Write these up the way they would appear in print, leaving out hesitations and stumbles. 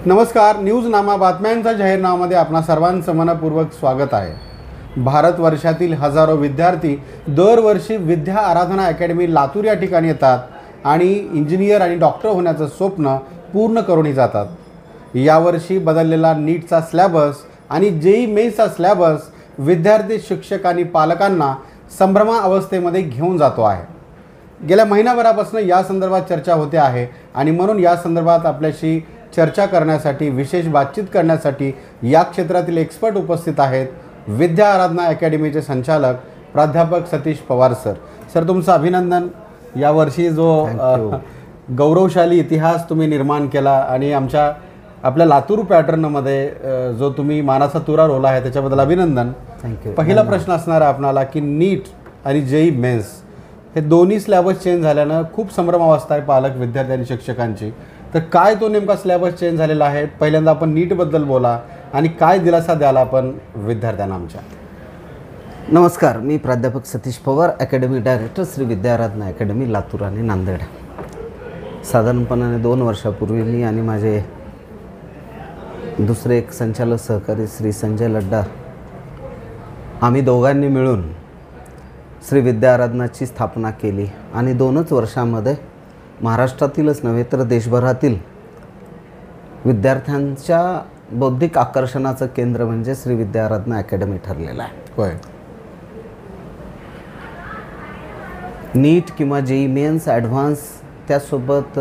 नमस्कार. न्यूजनामा बातम्यांच्या जाहीरनाम्यामध्ये आपणा सर्वांचं मनपूर्वक स्वागत आहे. भारतवर्षातील हजारो विद्यार्थी दरवर्षी विद्या आराधना अकॅडमी लातूर या ठिकाणी येतात आणि इंजिनियर आणि डॉक्टर होण्याचं स्वप्न पूर्ण करूनही जातात. यावर्षी बदललेला नीटचा स्लॅबस आणि जेई मेन्सचा स्लॅबस विद्यार्थी, शिक्षक आणि पालकांना संभ्रमा अवस्थेमध्ये घेऊन जातो आहे. गेल्या महिनाभरापासून या संदर्भात चर्चा होते आहे आणि म्हणून या संदर्भात आपल्याशी चर्चा करण्यासाठी, विशेष बातचीत करण्यासाठी या क्षेत्रातील एक्सपर्ट उपस्थित आहेत. विद्या आराधना अकॅडमीचे संचालक प्राध्यापक सतीश पवार सर. सर, तुमचं अभिनंदन. यावर्षी जो गौरवशाली इतिहास तुम्ही निर्माण केला आणि आपल्या लातूर पॅटर्नमध्ये जो तुम्ही मानाचा तुरा रोवला आहे त्याच्याबद्दल अभिनंदन. थँक्यू. पहिला प्रश्न असणार आहे आपणाला की नीट आणि जेई मेन्स हे दोन्ही स्लॅबस चेंज झाल्यानं खूप संभ्रमावस्था आहे पालक, विद्यार्थी आणि शिक्षकांची. तर काय तो नेमका स्लॅबस चेंज झालेला आहे? पहिल्यांदा आपण नीटबद्दल बोला आणि काय दिलासा द्याल आपण विद्यार्थ्यांना आमच्या. नमस्कार, मी प्राध्यापक सतीश पवार, अकॅडमी डायरेक्टर, श्री विद्या आराधना अकॅडमी लातूर आणि नांदेड. साधारणपणाने 2 वर्षापूर्वी मी आणि माझे दुसरे एक संचालक सहकारी श्री संजय लड्डा, आम्ही दोघांनी मिळून श्री विद्या आराधनाची स्थापना केली आणि 2च वर्षामध्ये महाराष्ट्रातीलच नव्हे तर देशभरातील विद्यार्थ्यांच्या बौद्धिक आकर्षणाचं केंद्र म्हणजे श्री विद्या आराधना अकॅडमी ठरलेलं आहे. होय. नीट किंवा जेई मेन्स, ॲडव्हान्स, त्यासोबत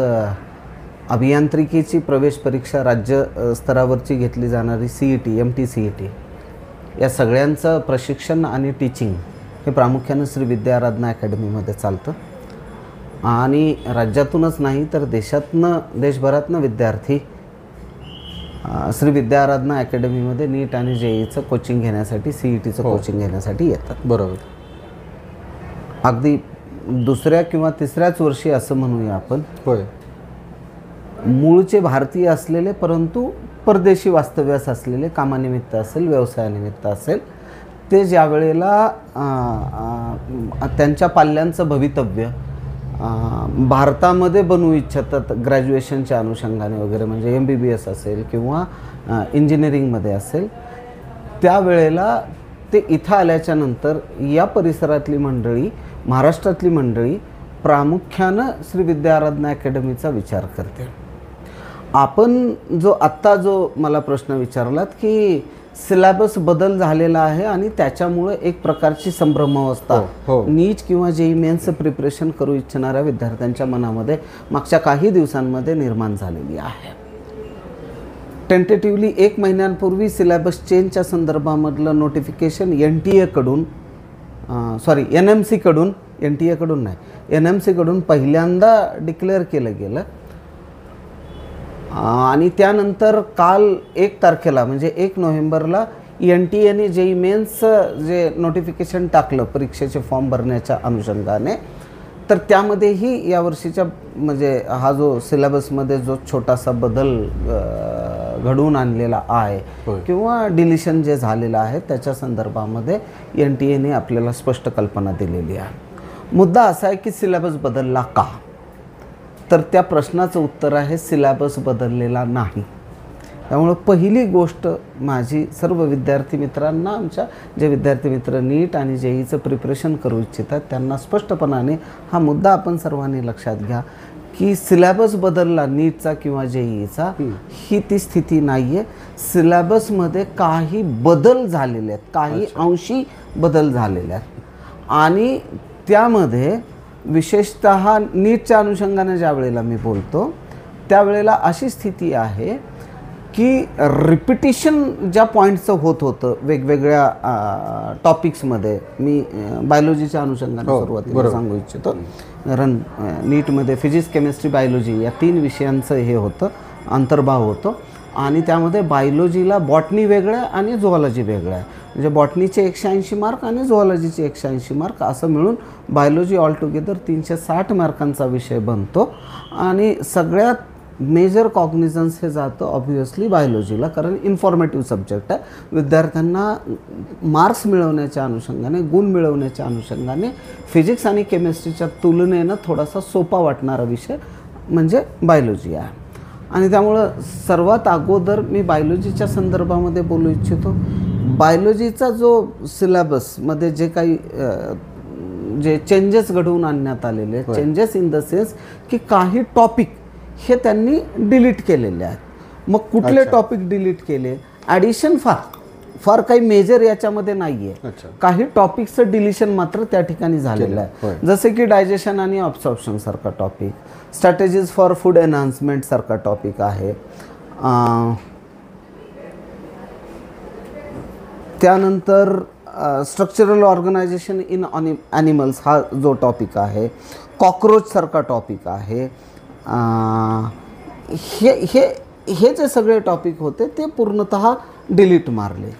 अभियांत्रिकीची प्रवेश परीक्षा, राज्य स्तरावरची घेतली जाणारी CET, MT-CET, या सगळ्यांचं प्रशिक्षण आणि टीचिंग हे प्रामुख्यानं श्री विद्या आराधना अकॅडमीमध्ये चालतं. आणि राज्यातूनच नाही तर देशभरातनं विद्यार्थी श्री विद्या आराधना अकॅडमीमध्ये नीट आणि जेईचं कोचिंग घेण्यासाठी, CETचं कोचिंग घेण्यासाठी येतात. बरोबर. अगदी 2ऱ्या किंवा 3ऱ्याच वर्षी असं म्हणूया आपण. होय. मूळचे भारतीय असलेले परंतु परदेशी वास्तव्यास असलेले, कामानिमित्त असेल, व्यवसायानिमित्त असेल, ते ज्या वेळेला त्यांच्या पाल्यांचं भवितव्य भारतामध्ये बनवू इच्छितात, ग्रॅज्युएशनच्या अनुषंगाने वगैरे, म्हणजे MBBS असेल किंवा इंजिनिअरिंगमध्ये असेल, त्यावेळेला ते इथं आल्याच्या नंतर या परिसरातली मंडळी, महाराष्ट्रातली मंडळी प्रामुख्यानं श्री विद्या आराधना अकॅडमीचा विचार करते. आपण आत्ता जो मला प्रश्न विचारलात की सिलेबस बदल झालेला आहे आणि त्याच्यामुळे एक प्रकारची संभ्रमावस्था नीट किंवा जेई मेन्सचं प्रिपरेशन करू इच्छिणाऱ्या विद्यार्थ्यांच्या मनामध्ये मागच्या काही दिवसांमध्ये निर्माण झालेली आहे. टेंटेटिव्हली 1 महिन्यांपूर्वी सिलेबस चेंजच्या संदर्भामधलं नोटिफिकेशन NTA कडून NMC कडून पहिल्यांदा डिक्लेअर केलं गेलं आणि त्यानंतर काल 1 तारखेला म्हणजे 1 नोव्हेंबरला NTA ने जेई मेन्सचं जे नोटिफिकेशन टाकलं परीक्षेचे फॉर्म भरण्याच्या अनुषंगाने, तर त्यामध्येही यावर्षीच्या म्हणजे हा जो सिलेबसमध्ये जो छोटासा बदल घडवून आणलेला आहे किंवा डिलिशन जे झालेलं आहे त्याच्या संदर्भामध्ये NTA ने आपल्याला स्पष्ट कल्पना दिलेली आहे. मुद्दा असा आहे की सिलेबस बदलला का? तर त्या प्रश्नाचं उत्तर आहे सिलेबस बदललेला नाही. त्यामुळं पहिली गोष्ट माझी सर्व विद्यार्थी मित्रांना, आमच्या जे विद्यार्थी मित्र नीट आणि जेईचं प्रिपरेशन करू इच्छितात त्यांना स्पष्टपणाने हा मुद्दा आपण सर्वांनी लक्षात घ्या की सिलेबस बदलला नीटचा किंवा जेईचा ही ती स्थिती नाही आहे. सिलेबसमध्ये काही बदल झालेले आहेत, काही अंशी बदल झालेले आहेत आणि त्यामध्ये विशेषतः नीटच्या अनुषंगाने ज्या वेळेला मी बोलतो त्यावेळेला अशी स्थिती आहे की रिपिटिशन ज्या पॉईंटचं होत होतं वेगवेगळ्या टॉपिक्समध्ये, मी बायोलॉजीच्या अनुषंगाने सुरुवातीला सांगू इच्छितो. कारण नीटमध्ये फिजिक्स, केमिस्ट्री, बायोलॉजी या 3 विषयांचं हे होतं, अंतर्भाव होतो आणि त्यामध्ये बायोलॉजीला बॉटनी वेगळं आहे आणि झुऑलॉजी वेगळं आहे. म्हणजे बॉटनीचे 180 मार्क आणि झुऑलॉजीचे 180 मार्क असं मिळून बायोलॉजी ऑल टुगेदर 360 मार्कांचा विषय बनतो आणि सगळ्यात मेजर कॉग्निझन्स हे जातं ऑब्व्हियसली बायोलॉजीला, कारण इन्फॉर्मेटिव्ह सब्जेक्ट आहे. विद्यार्थ्यांना मार्क्स मिळवण्याच्या अनुषंगाने, गुण मिळवण्याच्या अनुषंगाने फिजिक्स आणि केमिस्ट्रीच्या तुलनेनं थोडासा सोपा वाटणारा विषय म्हणजे बायोलॉजी आहे. आणि त्यामुळं सर्वात अगोदर मी बायोलॉजीच्या संदर्भामध्ये बोलू इच्छितो. बायोलॉजीचा जो सिलेबसमध्ये जे काही जे चेंजेस घडवून आणण्यात आलेले आहेत, चेंजेस इन द सेन्स की काही टॉपिक हे त्यांनी डिलीट केलेले आहेत. मग कुठले टॉपिक डिलीट केले, ॲडिशन फार काही मेजर याच्यामध्ये नाही आहे. काही टॉपिकचं डिलिशन मात्र त्या ठिकाणी झालेलं आहे. जसे की डायजेशन आणि ऑब्सॉर्प्शन सारखा topic, strategies for food enhancement सारखा टॉपिक आहे. त्यानंतर स्ट्रक्चरल ऑर्गनायझेशन इन ॲनिमल्स हा जो टॉपिक आहे, कॉक्रोच सारखा टॉपिक आहे. हे जे सगळे टॉपिक होते ते पूर्णतः डिलीट मारले.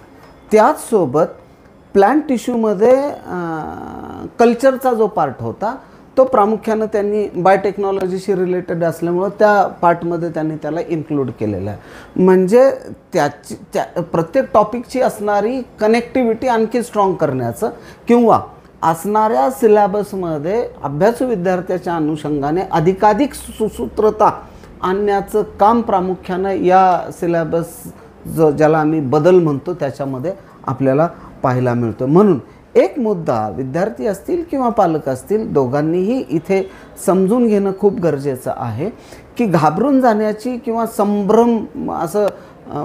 त्याचसोबत प्लांट टिश्यूमध्ये कल्चरचा जो पार्ट होता तो प्रामुख्यानं त्यांनी बायोटेक्नॉलॉजीशी रिलेटेड असल्यामुळं त्या पार्टमध्ये त्यांनी त्याला इन्क्लूड केलेलं आहे. म्हणजे प्रत्येक टॉपिकची असणारी कनेक्टिव्हिटी आणखी स्ट्रॉंग करण्याचं किंवा असणाऱ्या सिलेबसमध्ये अभ्यासू विद्यार्थ्याच्या अनुषंगाने अधिकाधिक सुसूत्रता आणण्याचं काम प्रामुख्यानं या सिलेबस ज्याला आम्ही बदल म्हणतो त्याच्यामध्ये आपल्याला पाहायला मिळतो. म्हणून एक मुद्दा विद्यार्थी असतील किंवा पालक असतील दोघांनीही इथे समजून घेणं खूप गरजेचं आहे की घाबरून जाण्याची किंवा संभ्रम असं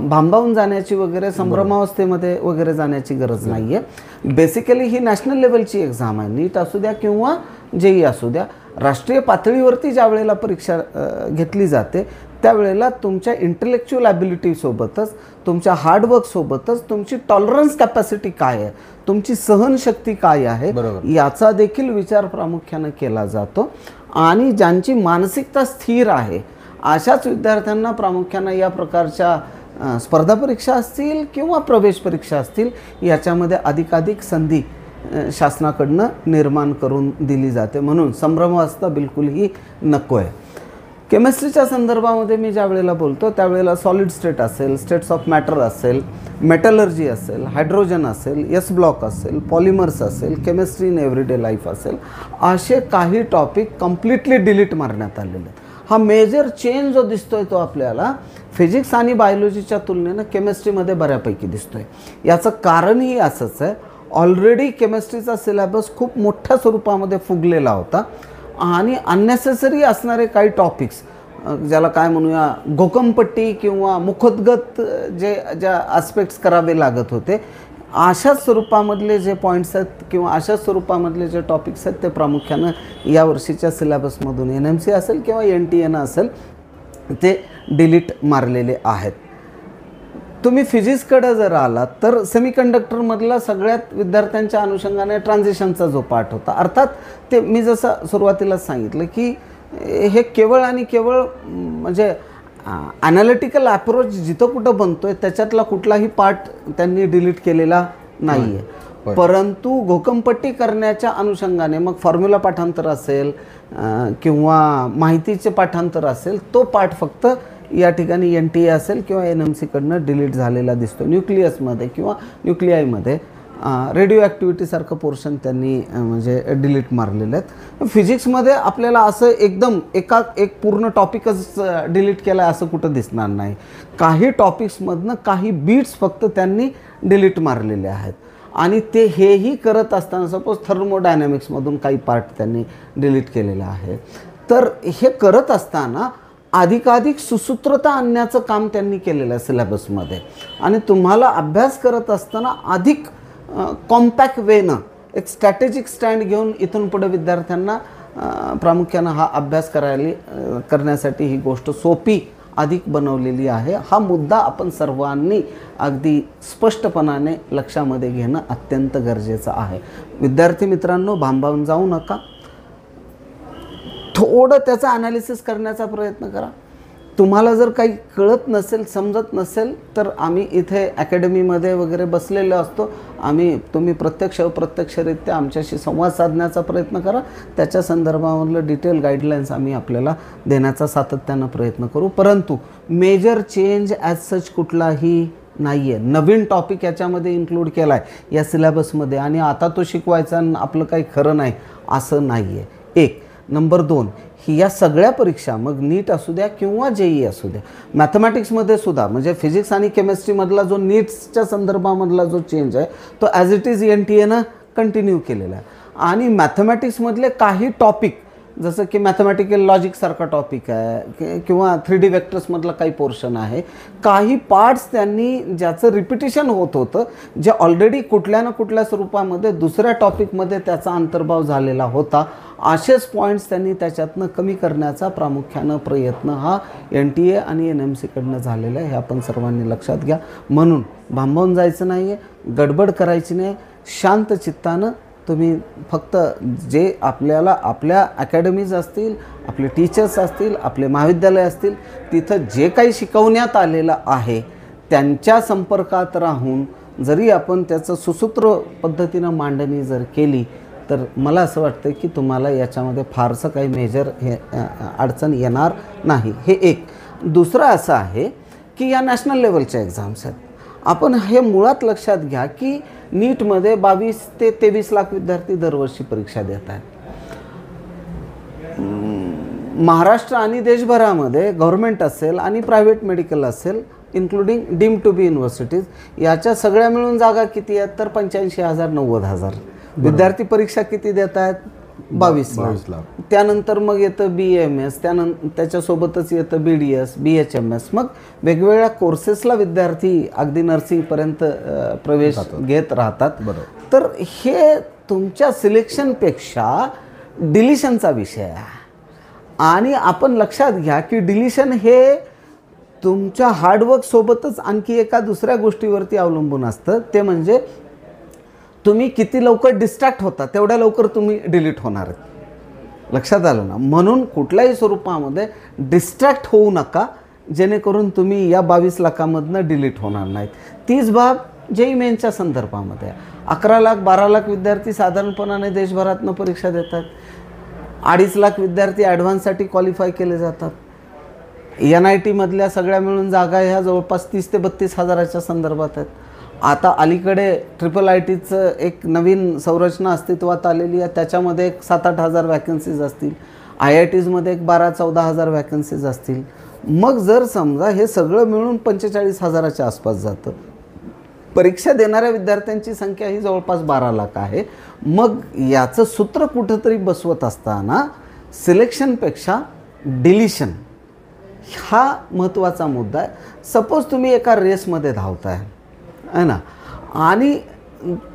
भांबावून जाण्याची वगैरे संभ्रमावस्थेमध्ये वगैरे जाण्याची गरज नाही आहे. बेसिकली ही नॅशनल लेवलची एक्झाम आहे. नीट असू द्या किंवा जेई असू द्या, राष्ट्रीय पातळीवरती ज्या वेळेला परीक्षा घेतली जाते त्यावेळेला तुमच्या इंटेलेक्च्युअल ॲबिलिटीसोबतच तुमच्या हार्डवर्कसोबतच तुमची टॉलरन्स कॅपॅसिटी काय आहे, तुमची सहनशक्ती काय आहे याचा देखील विचार प्रामुख्यानं केला जातो. आणि ज्यांची मानसिकता स्थिर आहे अशाच विद्यार्थ्यांना प्रामुख्यानं या प्रकारच्या स्पर्धा परीक्षा असतील किंवा प्रवेश परीक्षा असतील याच्यामध्ये अधिकाधिक संधी शासनाकडनं निर्माण करून दिली जाते. म्हणून संभ्रमावस्था बिलकुलही नको आहे. केमिस्ट्रीच्या संदर्भामध्ये मी ज्या वेळेला बोलतो त्यावेळेला सॉलिड स्टेट असेल, स्टेट्स ऑफ मॅटर असेल, मेटलर्जी असेल, हायड्रोजन असेल, एस ब्लॉक असेल, पॉलिमर्स असेल, केमिस्ट्री इन एव्हरीडे लाईफ असेल, असे काही टॉपिक कम्प्लिटली डिलीट मारण्यात आलेले आहेत. हा मेजर चेंज जो दिसतोय तो आपल्याला फिजिक्स आणि बायोलॉजीच्या तुलनेनं केमिस्ट्रीमध्ये बऱ्यापैकी दिसतोय. याचं कारणही असंच आहे, ऑलरेडी केमिस्ट्रीचा सिलेबस खूप मोठ्या स्वरूपामध्ये फुगलेला होता आणि अननेसेसरी असणारे काही टॉपिक्स ज्याला काय म्हणूया घोकमपट्टी किंवा मुखोद्गत ज्या आस्पेक्ट्स करावे लागत होते अशाच स्वरूपामधले जे पॉईंट्स आहेत किंवा अशाच स्वरूपामधले जे टॉपिक्स आहेत ते प्रामुख्यानं या वर्षीच्या सिलेबसमधून NMC असेल किंवा NTN असेल ते डिलीट मारलेले आहेत. तुम्ही फिजिक्सकडे जर आलात तर सेमीकंडक्टरमधला सगळ्यात विद्यार्थ्यांच्या अनुषंगाने ट्रान्झिशनचा जो पार्ट होता, अर्थात ते मी जसं सुरुवातीलाच सांगितलं की हे केवळ आणि केवळ म्हणजे ॲनालिटिकल अप्रोच जिथं कुठं बनतो आहे त्याच्यातला कुठलाही पार्ट त्यांनी डिलीट केलेला नाही आहे. परंतु घोकमपट्टी करण्याच्या अनुषंगाने मग फॉर्म्युला पाठांतर असेल किंवा माहितीचे पाठांतर असेल तो पार्ट फक्त या ठिकाणी NTA असेल किंवा NMC कडनं डिलीट झालेला दिसतो. न्यूक्लियसमध्ये किंवा न्यूक्लियाईमध्ये रेडिओ ॲक्टिव्हिटीसारखं पोर्शन त्यांनी म्हणजे डिलीट मारलेलं आहेत. फिजिक्समध्ये आपल्याला असं एकदम एक पूर्ण टॉपिकच डिलीट केला असं कुठं दिसणार नाही. काही टॉपिक्समधनं काही बीट्स फक्त त्यांनी डिलीट मारलेले आहेत आणि ते हेही करत असताना सपोज थर्मोडायनॅमिक्समधून काही पार्ट त्यांनी डिलीट केलेला आहे. तर हे करत असताना अधिकाधिक सुसूत्रता आणण्याचं काम त्यांनी केलेलं आहे सिलेबसमध्ये आणि तुम्हाला अभ्यास करत असताना अधिक कॉम्पॅक्ट वेनं एक स्ट्रॅटेजिक स्टँड घेऊन इथून पुढे विद्यार्थ्यांना प्रामुख्यानं हा अभ्यास करण्यासाठी ही गोष्ट सोपी अधिक बनवलेली आहे. हा मुद्दा आपण सर्वांनी अगदी स्पष्टपणाने लक्षामध्ये घेणं अत्यंत गरजेचं आहे. विद्यार्थी मित्रांनो, भांबावून जाऊ नका, थोडं त्याचा ॲनालिसिस करण्याचा प्रयत्न करा. तुम्हाला जर काही कळत नसेल, समजत नसेल तर आम्ही इथे अकॅडमीमध्ये वगैरे बसलेलो असतो. तुम्ही अप्रत्यक्षरित्या आमच्याशी संवाद साधण्याचा प्रयत्न करा. त्याच्या संदर्भामधलं डिटेल गाईडलाईन्स आम्ही आपल्याला देण्याचा सातत्यानं प्रयत्न करू. परंतु मेजर चेंज ॲज सच कुठलाही नाही आहे. नवीन टॉपिक याच्यामध्ये इन्क्लूड केला आहे या सिलेबसमध्ये आणि आता तो शिकवायचा आपलं काही खरं नाही असं नाही आहे. एक नंबर 2, या सगळ्या परीक्षा मग नीट असू द्या किंवा JEE असू द्या, मॅथमॅटिक्समध्ये सुद्धा म्हणजे फिजिक्स आणि केमिस्ट्रीमधला जो नीट्सच्या संदर्भामधला जो चेंज आहे तो as it is NTA continue केलेला आहे. आणि मॅथमॅटिक्समधले काही टॉपिक जसं की मॅथमॅटिकल लॉजिकसारखा टॉपिक आहे किंवा 3D वेक्टर्समधला काही पोर्शन आहे, काही पार्ट्स त्यांनी ज्याचं रिपिटेशन होत होतं, जे ऑलरेडी कुठल्या ना कुठल्या स्वरूपामध्ये दुसऱ्या टॉपिकमध्ये त्याचा अंतर्भाव झालेला होता, असेच पॉईंट्स त्यांनी त्याच्यातनं कमी करण्याचा प्रामुख्यानं प्रयत्न हा NTA आणि NMCकडनं झालेला आहे. हे आपण सर्वांनी लक्षात घ्या. म्हणून भांबावून जायचं नाही आहे, गडबड करायची नाही, शांत चित्तानं तुम्ही फक्त जे आपल्याला आपल्या अकॅडमीज असतील, आपले टीचर्स असतील, आपले महाविद्यालय असतील, तिथं जे काही शिकवण्यात आलेलं आहे त्यांच्या संपर्कात राहून जरी आपण त्याचं सुसूत्र पद्धतीनं मांडणी जर केली तर मला असं वाटतं की तुम्हाला याच्यामध्ये फारसं काही मेजर अडचण येणार नाही. हे एक. दुसरं असं आहे की या नॅशनल लेवलच्या एक्झाम्स आहेत. आपण हे मुळात लक्षात घ्या की नीटमध्ये 22 ते 23 लाख विद्यार्थी दरवर्षी परीक्षा देत आहेत. महाराष्ट्र आणि देशभरामध्ये गव्हर्मेंट असेल आणि प्रायव्हेट मेडिकल असेल including deemed to be universities, याच्या सगळ्या मिळून जागा किती आहेत तर 85,000 90,000. विद्यार्थी परीक्षा किती देत आहेत 22 लाख. त्यानंतर मग येतं BAMS, त्याच्यासोबतच येतं BDS, BHMS. मग वेगवेगळ्या कोर्सेसला विद्यार्थी अगदी नर्सिंगपर्यंत प्रवेश घेत राहतात. तर हे तुमच्या सिलेक्शनपेक्षा डिलिशनचा विषय आहे. आणि आपण लक्षात घ्या की डिलिशन हे तुमच्या हार्डवर्कसोबतच आणखी एका दुसऱ्या गोष्टीवरती अवलंबून असतं, ते म्हणजे तुम्ही किती लवकर डिस्ट्रॅक्ट होता तेवढ्या लवकर तुम्ही डिलीट होणार आहेत. लक्षात आलं ना. म्हणून कुठल्याही स्वरूपामध्ये डिस्ट्रॅक्ट होऊ नका, जेणेकरून तुम्ही या 22 लाखामधनं डिलीट होणार नाहीत. तीच बाब JEE मेन्सच्या संदर्भामध्ये 11 लाख 12 लाख विद्यार्थी साधारणपणाने देशभरातनं परीक्षा देतात. 2.5 लाख विद्यार्थी ॲडव्हान्ससाठी क्वालिफाय केले जातात. NIT मधल्या सगळ्या मिळून जागा ह्या जवळपास 30 ते 32 हजाराच्या संदर्भात आहेत. आता अलीकडे IIITचं एक नवीन संरचना अस्तित्वात आलेली आहे, त्याच्यामध्ये एक 7-8 हजार वॅकन्सीज असतील. IITsमध्ये एक 12-14 हजार वॅकन्सीज असतील. मग जर समजा हे सगळं मिळून 45 हजाराच्या आसपास जातं, परीक्षा देणाऱ्या विद्यार्थ्यांची संख्या ही जवळपास 12 लाख आहे. मग याचं सूत्र कुठंतरी बसवत असताना सिलेक्शनपेक्षा डिलिशन हा महत्त्वाचा मुद्दा आहे. सपोज तुम्ही एका रेसमध्ये धावताय आहे ना, आणि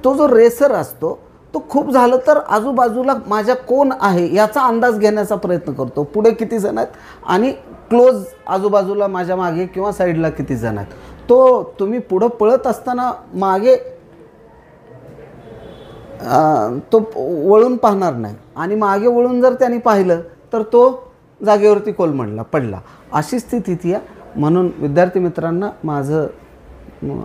तो जो रेसर असतो तो खूप झालं तर आजूबाजूला माझ्या कोण आहे याचा अंदाज घेण्याचा प्रयत्न करतो. पुढे किती जण आहेत आणि क्लोज आजूबाजूला माझ्या मागे किंवा साईडला किती जण आहेत. तो तुम्ही पुढं पळत असताना मागे तो वळून पाहणार नाही, आणि मागे वळून जर त्यांनी पाहिलं तर तो जागेवरती कोलमडला पडला, अशी स्थिती ती आहे. म्हणून विद्यार्थी मित्रांना माझं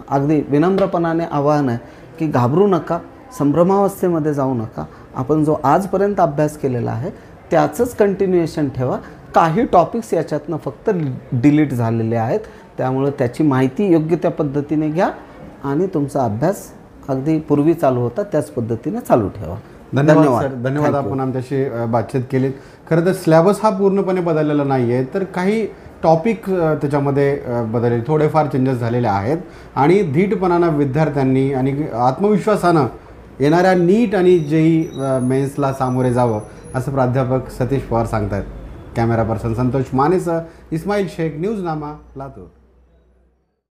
अगदी विनम्रपणाने आवाहन आहे की घाबरू नका, संभ्रमावस्थेमध्ये जाऊ नका. आपण जो आजपर्यंत अभ्यास केलेला आहे त्याचंच कंटिन्युएशन ठेवा. काही टॉपिक्स याच्यातनं फक्त डिलीट झालेले आहेत, त्यामुळे त्याची माहिती योग्य त्या पद्धतीने घ्या आणि तुमचा अभ्यास अगदी पूर्वी चालू होता त्याच पद्धतीने चालू ठेवा. धन्यवाद सर. धन्यवाद. आपण आमच्याशी बातचीत केली. खरं तर सिलेबस हा पूर्णपणे बदललेला नाही आहे, तर काही टॉपिक त्याच्यामध्ये बदलले, थोडेफार चेंजेस झालेले आहेत. आणि धीटपणानं विद्यार्थ्यांनी आणि आत्मविश्वासानं येणाऱ्या नीट आणि JEE मेन्सला सामोरे जावं असं प्राध्यापक सतीश पवार सांगतात. कॅमेरा पर्सन संतोष मानेसह इस्माईल शेख, न्यूज नामा, लातूर.